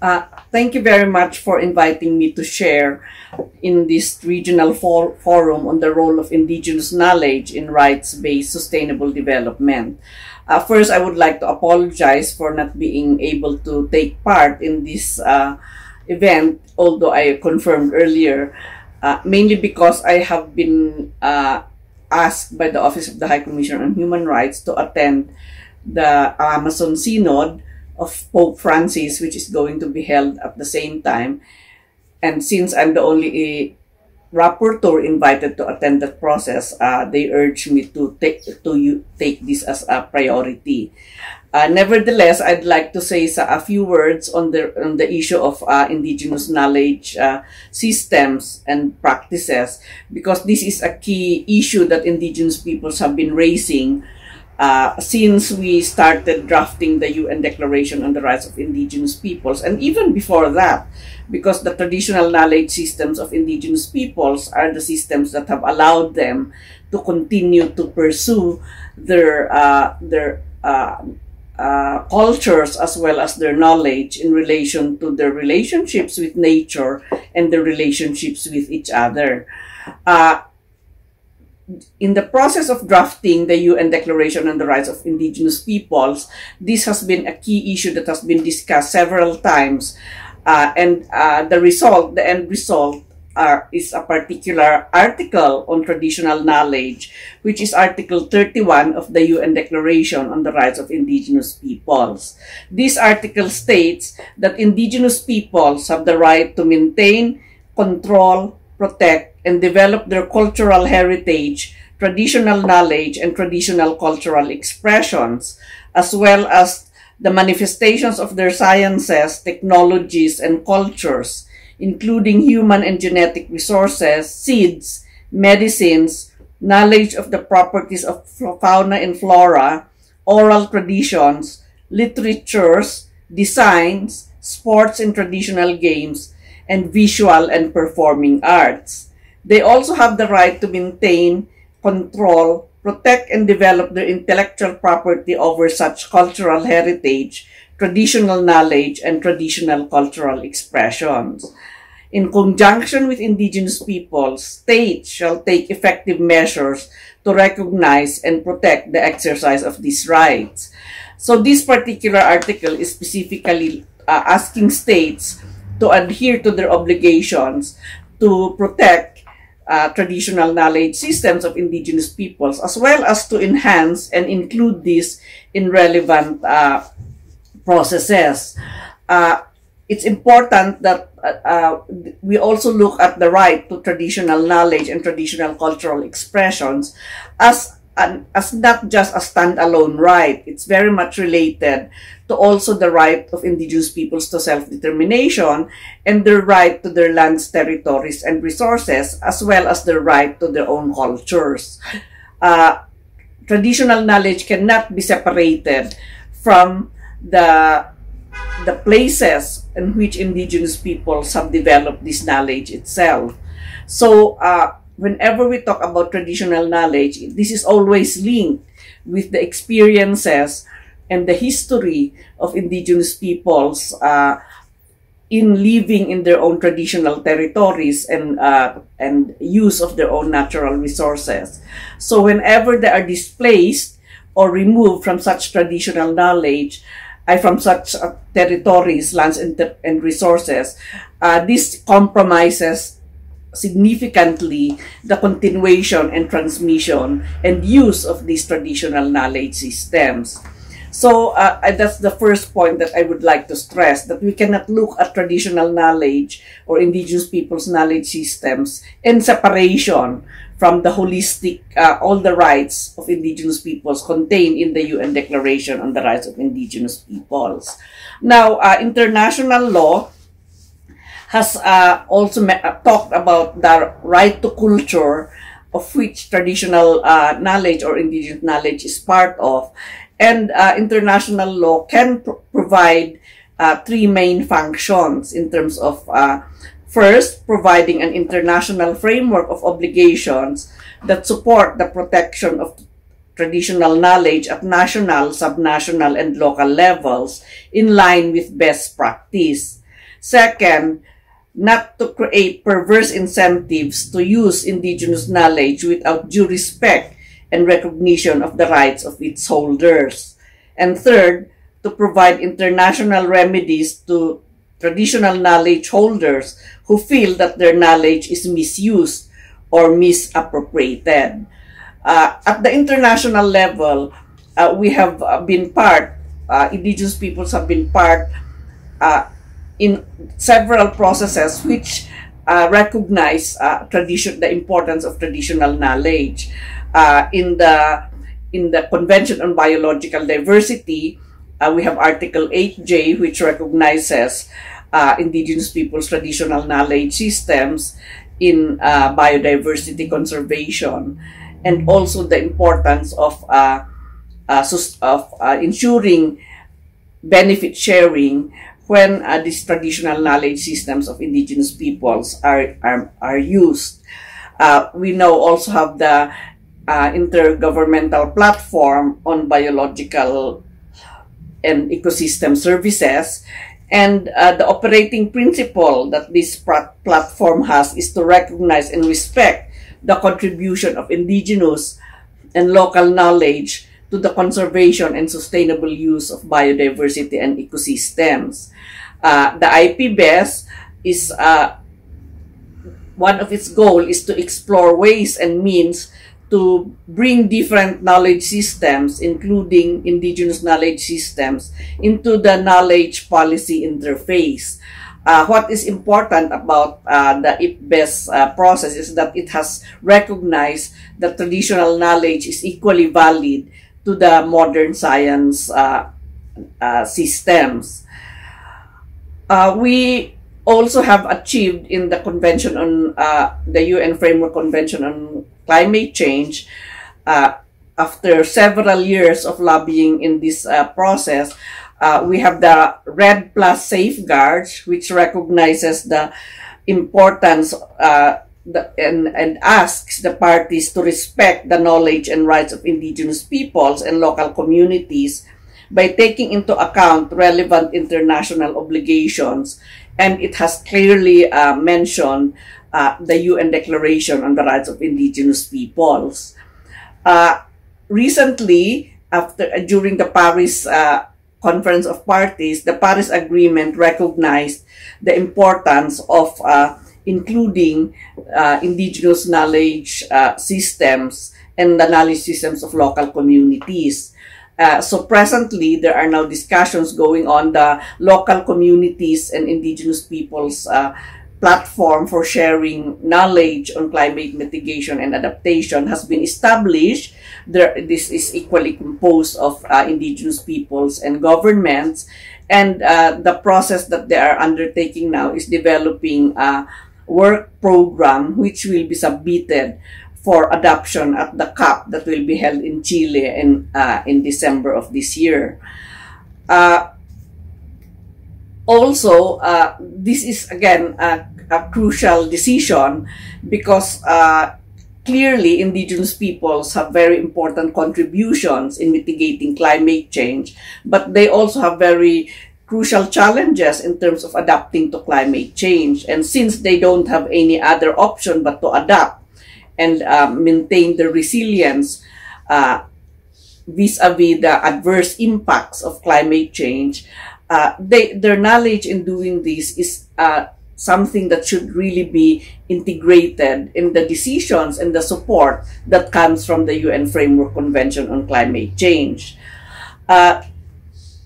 Thank you very much for inviting me to share in this regional forum on the role of indigenous knowledge in rights-based sustainable development. First, I would like to apologize for not being able to take part in this event, although I confirmed earlier, mainly because I have been asked by the Office of the High Commissioner on Human Rights to attend the Amazon Synod of Pope Francis, which is going to be held at the same time. And since I'm the only rapporteur invited to attend that process, they urged me to take this as a priority. Nevertheless, I'd like to say a few words on the issue of indigenous knowledge systems and practices, because this is a key issue that indigenous peoples have been raising since we started drafting the UN Declaration on the Rights of Indigenous Peoples, and even before that, because the traditional knowledge systems of indigenous peoples are the systems that have allowed them to continue to pursue their cultures as well as their knowledge in relation to their relationships with nature and their relationships with each other. In the process of drafting the UN Declaration on the Rights of Indigenous Peoples, this has been a key issue that has been discussed several times, and the end result is a particular article on traditional knowledge, which is Article 31 of the UN Declaration on the Rights of Indigenous Peoples. This article states that indigenous peoples have the right to maintain, control, protect, and develop their cultural heritage, traditional knowledge, and traditional cultural expressions, as well as the manifestations of their sciences, technologies, and cultures, including human and genetic resources, seeds, medicines, knowledge of the properties of fauna and flora, oral traditions, literatures, designs, sports and traditional games, and visual and performing arts. They also have the right to maintain, control, protect, and develop their intellectual property over such cultural heritage, traditional knowledge, and traditional cultural expressions. In conjunction with indigenous peoples, states shall take effective measures to recognize and protect the exercise of these rights. So this particular article is specifically asking states to adhere to their obligations to protect traditional knowledge systems of indigenous peoples, as well as to enhance and include this in relevant processes. It's important that we also look at the right to traditional knowledge and traditional cultural expressions as not just a standalone right. It's very much related to also the right of indigenous peoples to self-determination and their right to their lands, territories, and resources, as well as their right to their own cultures. Traditional knowledge cannot be separated from the places in which indigenous peoples have developed this knowledge itself. So, whenever we talk about traditional knowledge, this is always linked with the experiences and the history of indigenous peoples in living in their own traditional territories and use of their own natural resources. So whenever they are displaced or removed from such traditional knowledge, from such territories, lands, and resources, this compromises significantly the continuation and transmission and use of these traditional knowledge systems. So that's the first point that I would like to stress, that we cannot look at traditional knowledge or indigenous people's knowledge systems in separation from the holistic, all the rights of indigenous peoples contained in the UN Declaration on the Rights of Indigenous Peoples. Now, international law has also talked about the right to culture, of which traditional knowledge or indigenous knowledge is part of. And international law can provide three main functions in terms of, first, providing an international framework of obligations that support the protection of traditional knowledge at national, subnational, and local levels in line with best practice. Second, not to create perverse incentives to use indigenous knowledge without due respect and recognition of the rights of its holders. And third, to provide international remedies to traditional knowledge holders who feel that their knowledge is misused or misappropriated. At the international level, we have been part, indigenous peoples have been part in several processes which recognize the importance of traditional knowledge. In the Convention on Biological Diversity, we have Article 8J, which recognizes indigenous peoples' traditional knowledge systems in biodiversity conservation, and also the importance of ensuring benefit sharing when these traditional knowledge systems of indigenous peoples are used. We now also have the Intergovernmental Platform on Biological and Ecosystem Services, and the operating principle that this platform has is to recognize and respect the contribution of indigenous and local knowledge to the conservation and sustainable use of biodiversity and ecosystems. The IPBES is one of its goals is to explore ways and means to bring different knowledge systems, including indigenous knowledge systems, into the knowledge policy interface. What is important about the IPBES process is that it has recognized that traditional knowledge is equally valid to the modern science systems. We also have achieved in the Convention on the UN Framework Convention on Climate Change, after several years of lobbying in this process, we have the RED Plus safeguards, which recognizes the importance and asks the parties to respect the knowledge and rights of indigenous peoples and local communities by taking into account relevant international obligations. And it has clearly mentioned the UN Declaration on the Rights of Indigenous Peoples. Recently, during the Paris Conference of Parties, the Paris Agreement recognized the importance of including indigenous knowledge systems and the knowledge systems of local communities. So presently, there are now discussions going on. The local communities and indigenous peoples platform for sharing knowledge on climate mitigation and adaptation has been established. This is equally composed of indigenous peoples and governments. And the process that they are undertaking now is developing a work program which will be submitted for adoption at the COP that will be held in Chile in December of this year. Also, this is again a crucial decision because clearly indigenous peoples have very important contributions in mitigating climate change, but they also have very crucial challenges in terms of adapting to climate change. And since they don't have any other option but to adapt and maintain the resilience vis-a-vis the adverse impacts of climate change, their knowledge in doing this is something that should really be integrated in the decisions and the support that comes from the UN Framework Convention on Climate Change.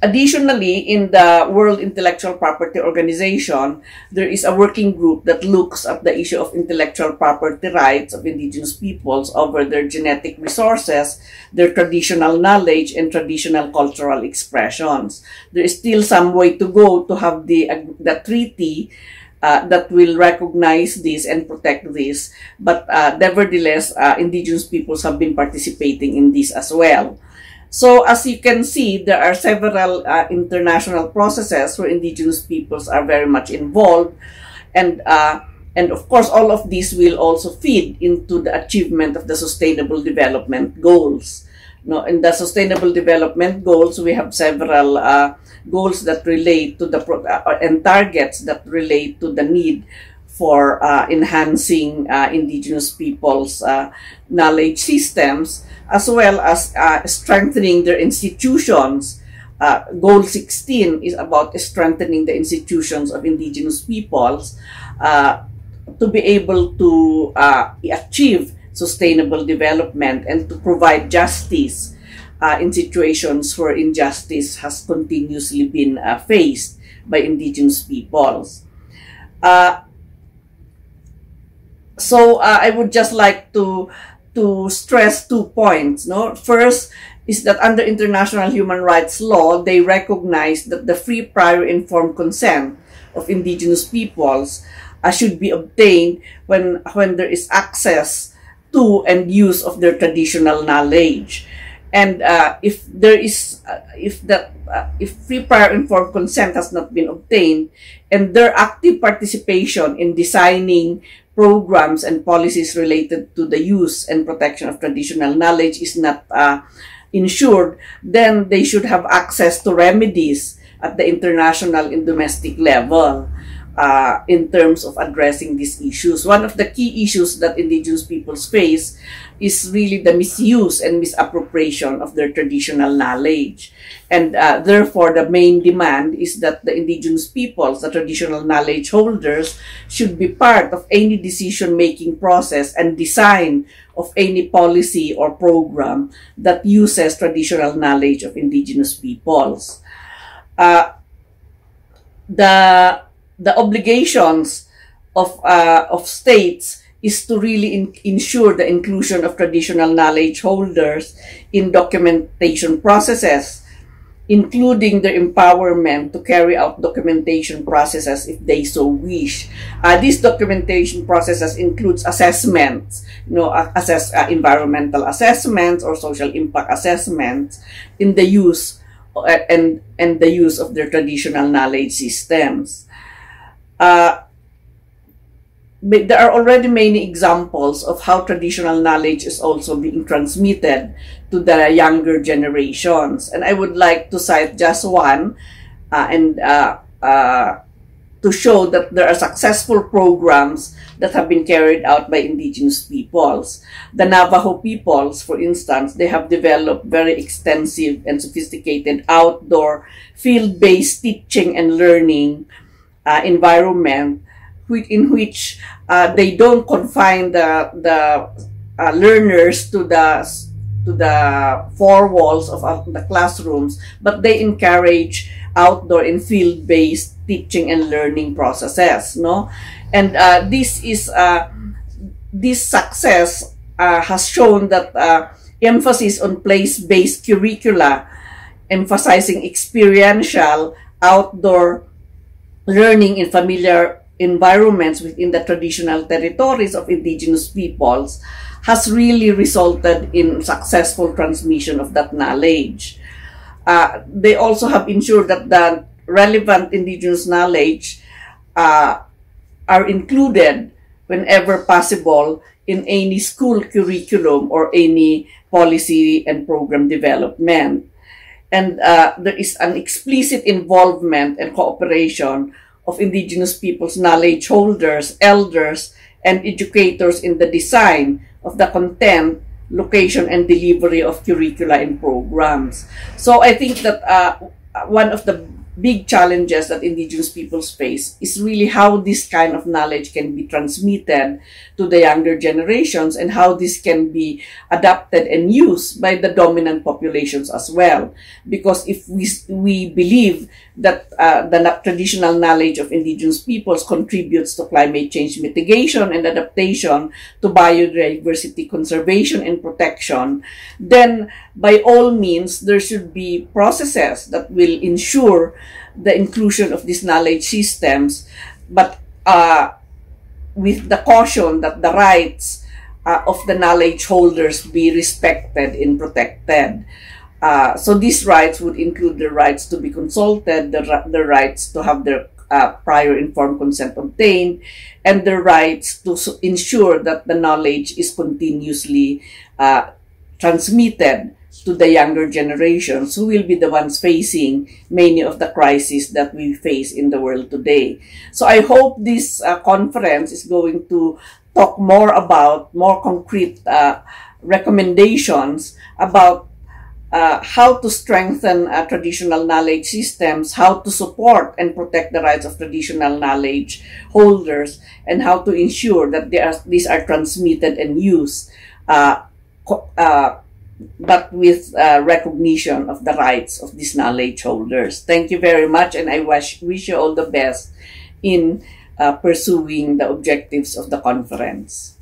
Additionally, in the World Intellectual Property Organization, there is a working group that looks at the issue of intellectual property rights of indigenous peoples over their genetic resources, their traditional knowledge, and traditional cultural expressions. There is still some way to go to have the treaty that will recognize this and protect this, but nevertheless, indigenous peoples have been participating in this as well. So as you can see, there are several international processes where indigenous peoples are very much involved, and of course all of these will also feed into the achievement of the Sustainable Development Goals. No, in the Sustainable Development Goals, we have several goals that relate to the and targets that relate to the need for enhancing indigenous people's knowledge systems, as well as strengthening their institutions. Goal 16 is about strengthening the institutions of indigenous peoples to be able to achieve sustainable development and to provide justice in situations where injustice has continuously been faced by indigenous peoples. So I would just like to stress 2 points. No? First is that under international human rights law, they recognize that the free, prior, informed consent of indigenous peoples should be obtained when there is access to and use of their traditional knowledge. And if free, prior, informed consent has not been obtained, and their active participation in designing programs and policies related to the use and protection of traditional knowledge is not ensured, then they should have access to remedies at the international and domestic level in terms of addressing these issues. One of the key issues that indigenous peoples face is really the misuse and misappropriation of their traditional knowledge. And therefore, the main demand is that the indigenous peoples, the traditional knowledge holders, should be part of any decision-making process and design of any policy or program that uses traditional knowledge of indigenous peoples. The obligations of states is to really ensure the inclusion of traditional knowledge holders in documentation processes, including their empowerment to carry out documentation processes if they so wish. These documentation processes includes assessments, environmental assessments or social impact assessments in the use and the use of their traditional knowledge systems. But there are already many examples of how traditional knowledge is also being transmitted to the younger generations. And I would like to cite just one to show that there are successful programs that have been carried out by indigenous peoples. The Navajo peoples, for instance, they have developed very extensive and sophisticated outdoor field-based teaching and learning environment in which they don't confine the learners to the four walls of the classrooms, but they encourage outdoor and field-based teaching and learning processes. No, and this success has shown that emphasis on place-based curricula, emphasizing experiential outdoor learning in familiar environments within the traditional territories of indigenous peoples, has really resulted in successful transmission of that knowledge. They also have ensured that the relevant indigenous knowledge are included whenever possible in any school curriculum or any policy and program development. And there is an explicit involvement and cooperation of indigenous peoples' knowledge holders, elders, and educators in the design of the content, location, and delivery of curricula and programs. So I think that one of the big challenges that indigenous peoples face is really how this kind of knowledge can be transmitted to the younger generations and how this can be adapted and used by the dominant populations as well. Because if we believe that the traditional knowledge of indigenous peoples contributes to climate change mitigation and adaptation, to biodiversity conservation and protection, then by all means there should be processes that will ensure the inclusion of these knowledge systems, but with the caution that the rights of the knowledge holders be respected and protected. So these rights would include the rights to be consulted, the rights to have their prior informed consent obtained, and the rights to ensure that the knowledge is continuously transmitted to the younger generations, who will be the ones facing many of the crises that we face in the world today. So I hope this conference is going to talk more about more concrete recommendations about how to strengthen traditional knowledge systems, how to support and protect the rights of traditional knowledge holders, and how to ensure that these are transmitted and used, but with recognition of the rights of these knowledge holders. Thank you very much, and I wish you all the best in pursuing the objectives of the conference.